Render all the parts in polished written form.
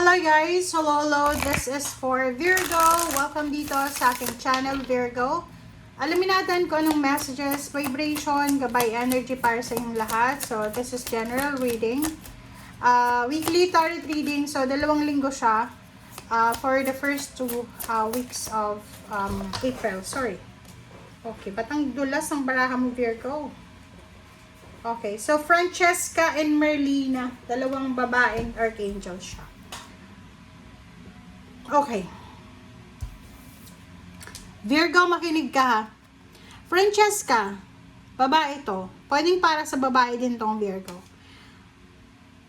Hello guys! Hello! This is for Virgo. Welcome dito sa aking channel, Virgo. Alamin natin kung anong messages, vibration, gabay energy para sa inyong lahat. So, this is general reading. Weekly tarot reading. So, 2 linggo siya for the first 2 weeks of April. Sorry. Okay, ba't ang dulas ng baraha mo, Virgo? Okay, so Francesca and Merlina, 2 babaeng archangel siya. Okay. Virgo, makinig ka ha. Francesca, babae to. Pwedeng para sa babae din tong Virgo.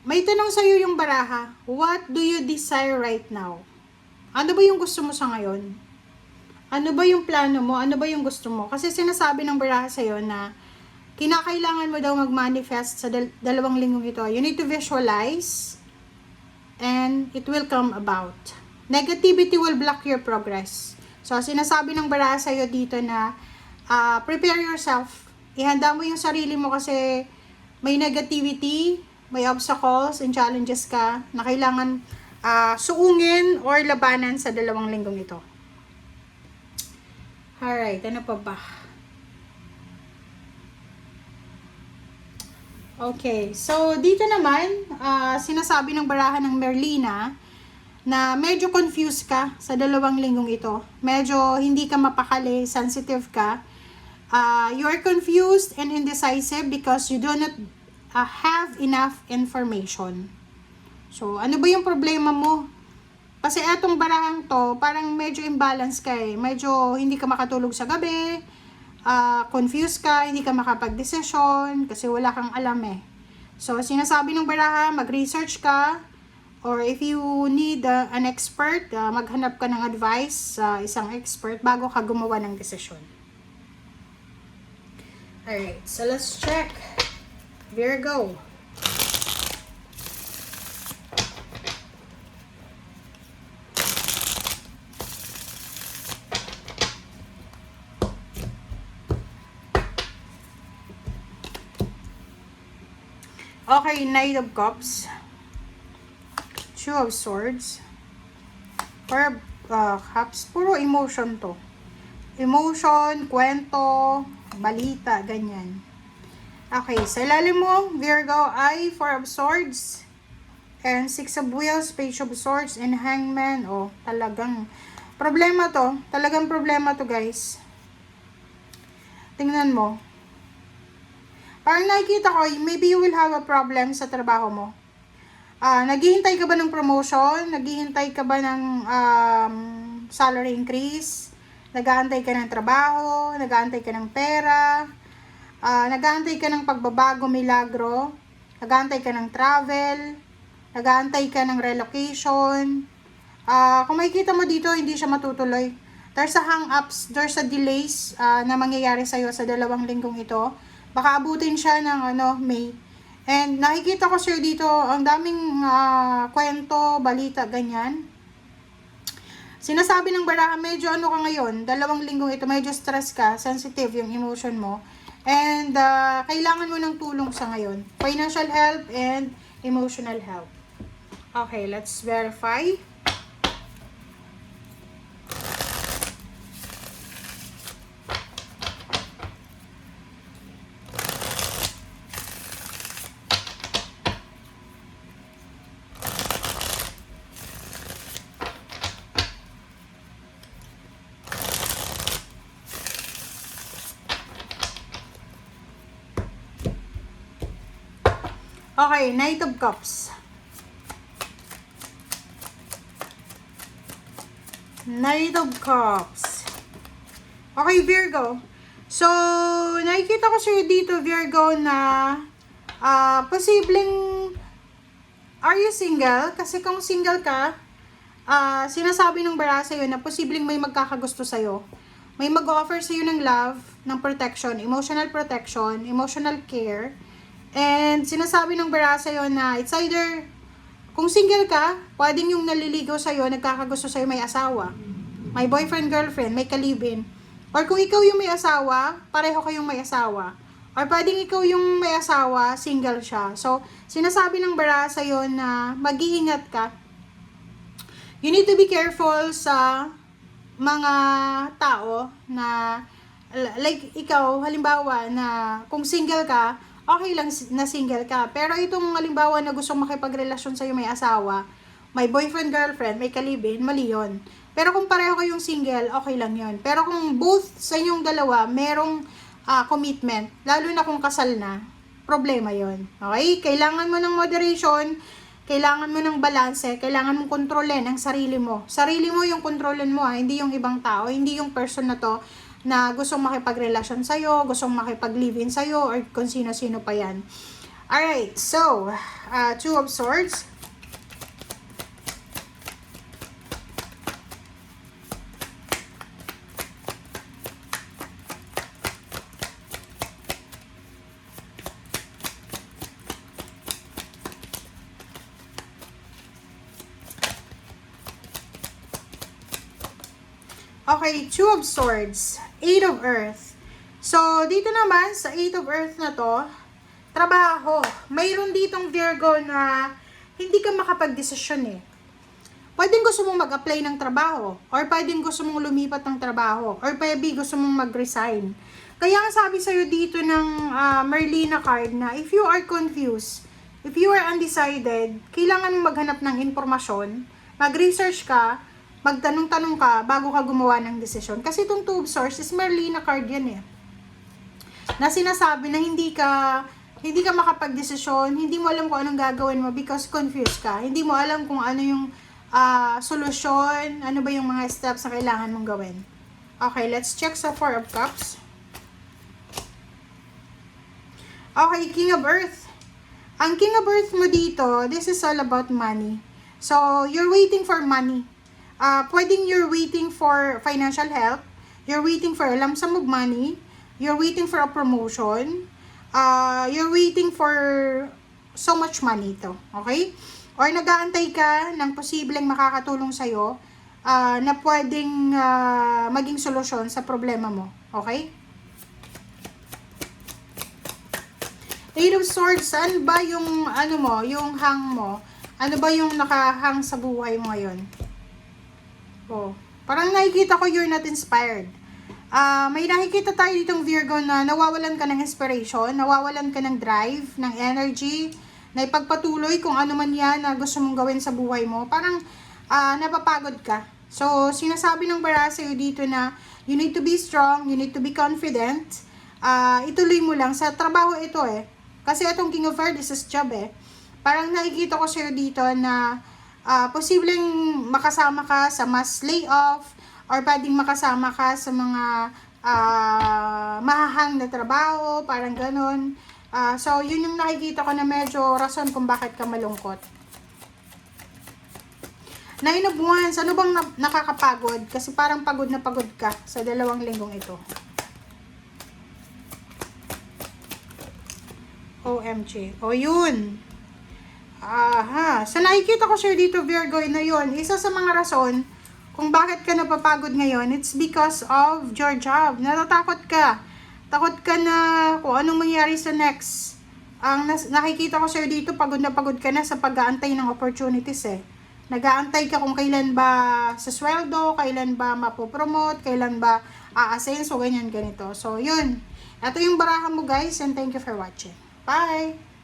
May tanong sa'yo yung baraha. What do you desire right now? Ano ba yung gusto mo sa ngayon? Ano ba yung plano mo? Ano ba yung gusto mo? Kasi sinasabi ng baraha sa'yo na kinakailangan mo daw mag-manifest sa 2 linggong ito. You need to visualize and it will come about. Negativity will block your progress. So, sinasabi ng baraha sa'yo dito na prepare yourself. Ihanda mo yung sarili mo kasi may negativity, may obstacles and challenges ka na kailangan suungin or labanan sa 2 linggong ito. Alright, ano pa ba? Okay, so dito naman, sinasabi ng baraha ng Merlina na medyo confused ka sa 2 linggong ito. Medyo hindi ka mapakali, sensitive ka. You are confused and indecisive because you do not have enough information. So, ano ba yung problema mo? Kasi etong barahang to, parang medyo imbalance ka eh. Medyo hindi ka makatulog sa gabi, confused ka, hindi ka makapag-desisyon kasi wala kang alam eh. So, sinasabi ng baraha, mag-research ka, or if you need an expert, maghanap ka ng advice sa isang expert bago ka gumawa ng desisyon. Alright, so let's check. Virgo. Okay, Knight of Cups. 2 of Swords. 4 Cups. Puro emotion to. Emotion, kwento, balita, ganyan. Okay, sa ilalim mo, Virgo, ay 4 of Swords. And 6 of Wheels, Page of Swords, and Hangman. Oh, talagang problema to. Talagang problema to, guys. Tingnan mo. Parang nakikita ko, maybe you will have a problem sa trabaho mo. Naghihintay ka ba ng promotion? Naghihintay ka ba ng salary increase? Nag-aantay ka ng trabaho? Nag-aantay ka ng pera? Nag-aantay ka ng pagbabago, milagro? Nag-aantay ka ng travel? Nag-aantay ka ng relocation? Kung makikita mo dito, hindi siya matutuloy. There's a hang-ups, there's a delays na mangyayari sa'yo sa 2 linggong ito. Baka abutin siya ng May. And nakikita ko sir dito, ang daming kwento, balita, ganyan. Sinasabi ng baraha, medyo ka ngayon, 2 linggong ito, medyo stress ka, sensitive yung emotion mo. And kailangan mo ng tulong sa ngayon. Financial help and emotional help. Okay, let's verify. Okay, Knight of Cups. Knight of Cups. Okay, Virgo. So, nakikita ko sa'yo dito, Virgo, na posibleng are you single? Kasi kung single ka, sinasabi ng baraha sa'yo na posibleng may magkakagusto sa'yo. May mag-offer sa'yo ng love, ng protection, emotional care. And sinasabi ng baraha sa'yo na it's either, kung single ka, pwedeng yung naliligaw sa'yo, nagkakagusto sa'yo may asawa. May boyfriend, girlfriend, may kalibin. Or kung ikaw yung may asawa, pareho kayong may asawa. Or pwedeng ikaw yung may asawa, single siya. So, sinasabi ng baraha sa'yo na mag-iingat ka. You need to be careful sa mga tao na like ikaw, halimbawa na kung single ka, okay lang na single ka. Pero itong halimbawa na gustong makipagrelasyon sa'yo, may asawa, may boyfriend, girlfriend, may kalibin, mali yun. Pero kung pareho kayong single, okay lang yun. Pero kung both sa inyong dalawa, merong commitment, lalo na kung kasal na, problema yon. Okay? Kailangan mo ng moderation, kailangan mo ng balanse, kailangan mong kontrolin ang sarili mo. Sarili mo yung kontrolin mo, hindi yung ibang tao, hindi yung person na to na gustong makipagrelasyon sa'yo, gustong makipag-live-in sa'yo, or kung sino-sino pa yan. Alright, so, Two of Swords. Okay, Two of Swords, Eight of Earth. So, dito naman, sa Eight of Earth na to, trabaho. Mayroon ditong Virgo na hindi ka makapag-desisyon eh. Pwedeng gusto mong mag-apply ng trabaho, or pwedeng gusto mong lumipat ng trabaho, or pwedeng gusto mong mag-resign. Kaya ang sabi sa'yo dito ng Merlina card na if you are confused, if you are undecided, kailangan mong maghanap ng informasyon, mag-research ka, magtanong-tanong ka bago ka gumawa ng desisyon. Kasi itong Two of Swords is Merlina card yan eh. Na sinasabi na hindi ka makapag-desisyon, hindi mo alam kung anong gagawin mo because confused ka. Hindi mo alam kung ano yung solusyon, ano ba yung mga steps na kailangan mong gawin. Okay, let's check sa Four of Cups. Okay, King of Earth. Ang King of Earth mo dito, this is all about money. So, you're waiting for money. Pwedeng you're waiting for financial help, you're waiting for a lump sum of money, you're waiting for a promotion, you're waiting for so much money to, okay? Or nag-aantay ka ng posibleng makakatulong sa'yo na pwedeng maging solusyon sa problema mo, okay? Eight of Swords, saan ba yung ano mo, yung hang mo? Ano ba yung nakahang sa buhay mo ngayon? Oh, parang nakikita ko you're not inspired. May nakikita tayo ditong Virgo na nawawalan ka ng inspiration, nawawalan ka ng drive, ng energy, na ipagpatuloy kung ano man yan na gusto mong gawin sa buhay mo. Parang napapagod ka. So, sinasabi ng bara sa'yo dito na you need to be strong, you need to be confident. Ituloy mo lang. Sa trabaho ito eh. Kasi itong King of Earth is job eh. Parang nakikita ko sa'yo dito na posibleng makasama ka sa mass layoff or pwedeng makasama ka sa mga mahahang na trabaho, parang ganun. So, yun yung nakikita ko na medyo rason kung bakit ka malungkot. Nine of Wands, ano bang nakakapagod? Kasi parang pagod na pagod ka sa 2 linggong ito. OMG. O yun. Aha. So, nakikita ko sure dito, Virgo, na yun. Isa sa mga rason kung bakit ka napapagod ngayon, it's because of your job. Natatakot ka. Takot ka na kung anong mangyari sa next. Ang nakikita ko sure dito, pagod na pagod ka na sa pag-aantay ng opportunities eh. Nag-aantay ka kung kailan ba sa sweldo, kailan ba mapopromote, kailan ba a-ascenso, ganyan, ganito. So, yun. Ito yung barahan mo guys, and thank you for watching. Bye!